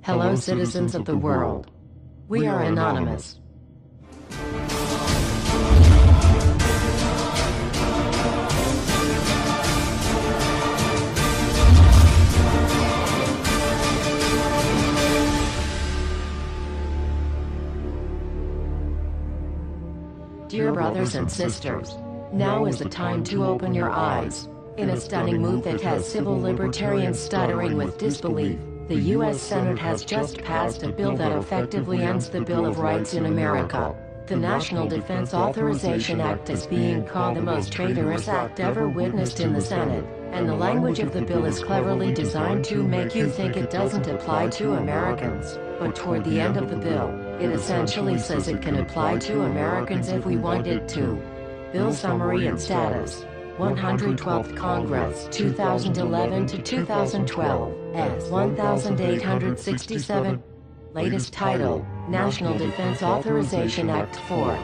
Hello, citizens of the world. We are anonymous. Dear brothers and sisters, now is the time to open your eyes. In a stunning move that has civil libertarians stuttering with disbelief, the U.S. Senate has just passed a bill that effectively ends the Bill of Rights in America. The National Defense Authorization Act is being called the most traitorous act ever witnessed in the Senate, and the language of the bill is cleverly designed to make you think it doesn't apply to Americans, but toward the end of the bill, it essentially says it can apply to Americans if we want it to. Bill summary and status. 112th Congress 2011 to 2012 S 1867. Latest title, National Defense Authorization Act 4.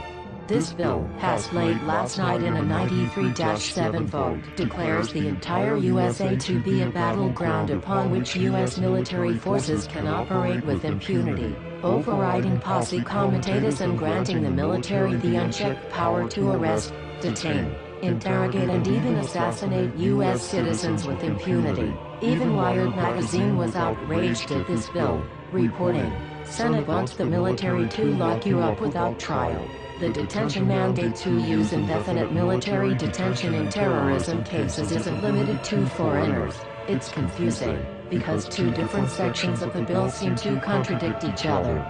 This bill, passed late last night in a 93-7 vote, declares the entire USA to be a battleground upon which U.S. military forces can operate with impunity, overriding Posse Comitatus and granting the military the unchecked power to arrest, detain, interrogate and even assassinate U.S. citizens with impunity. Even Wired magazine was outraged at this bill, reporting, "Senate wants the military to lock you up without trial. The detention mandate to use indefinite military detention in terrorism cases isn't limited to foreigners." It's confusing, because two different sections of the bill seem to contradict each other.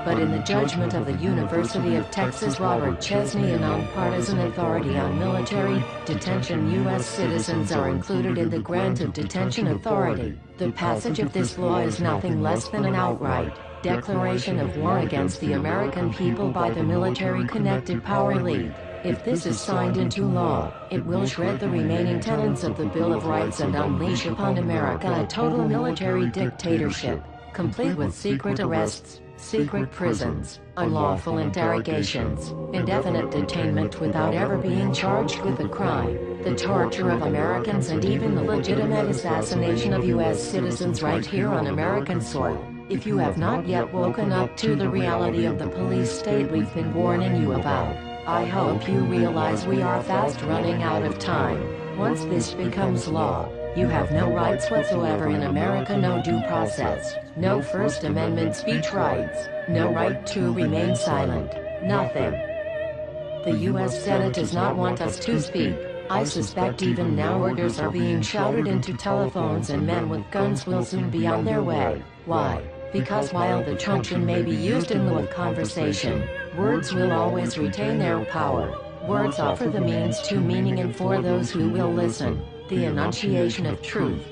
But in the judgment of the University of Texas Robert Chesney, a nonpartisan authority on military detention, U.S. citizens are included in the grant of detention authority. The passage of this law is nothing less than an outright declaration of war against the American people by the military-connected power elite. If this is signed into law, it will shred the remaining tenets of the Bill of Rights and unleash upon America a total military dictatorship, complete with secret arrests, secret prisons, unlawful interrogations, indefinite detainment without ever being charged with a crime, the torture of Americans and even the legitimate assassination of U.S. citizens right here on American soil. If you have not yet woken up to the reality of the police state we've been warning you about, I hope you realize we are fast running out of time. Once this becomes law, you have no rights whatsoever in America, no due process, no First Amendment speech rights, no right to remain silent, nothing. The U.S. Senate does not want us to speak. I suspect even now orders are being shouted into telephones and men with guns will soon be on their way. Why? Because while the truncheon may be used in lieu of conversation, words will always retain their power. Words offer the means to meaning, and for those who will listen, the enunciation of truth.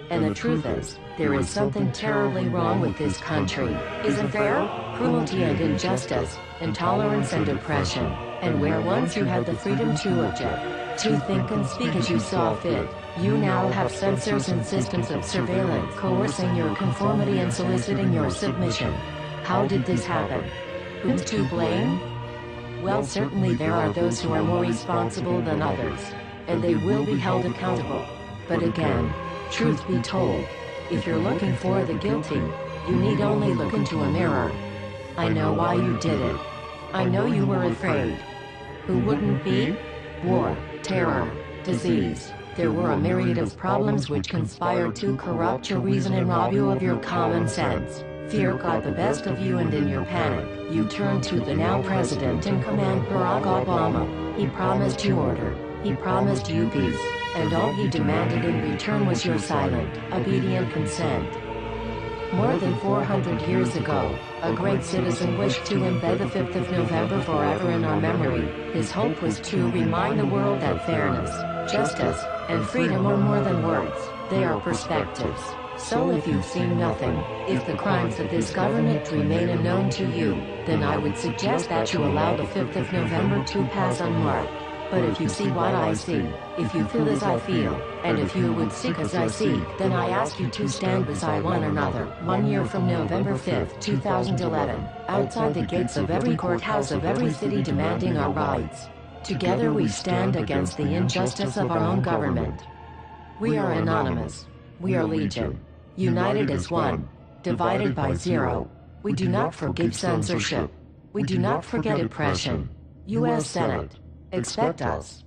And the truth is, there is something terribly wrong with this country, isn't there? Cruelty and injustice, intolerance and oppression, and where once you had the freedom to object, to think and speak as you saw fit, you now have censors and systems of surveillance coercing your conformity and soliciting your submission. How did this happen? Who's to blame? Well, certainly there are those who are more responsible than others, and they will be held accountable. But again, truth be told, if you're looking for the guilty, you need only look into a mirror. I know why you did it. I know you were afraid. Who wouldn't be? War, terror, disease. There were a myriad of problems which conspired to corrupt your reason and rob you of your common sense. Fear got the best of you, and in your panic, you turned to the now president in command, Barack Obama. He promised you order. He promised you peace. And all he demanded in return was your silent, obedient consent. More than 400 years ago, a great citizen wished to embed the 5th of November forever in our memory. His hope was to remind the world that fairness, justice, and freedom are more than words, they are perspectives. So if you've seen nothing, if the crimes of this government remain unknown to you, then I would suggest that you allow the 5th of November to pass unmarked. But if you see what I see, if you feel as I feel, and if you would seek as I seek, then I ask you to stand beside one another, 1 year from November 5th, 2011, outside the gates of every courthouse of every city demanding our rights. Together we stand against the injustice of our own government. We are anonymous. We are legion. United as one. divided by 0. We do not forgive censorship. We do not forget oppression. U.S. Senate. Expect us.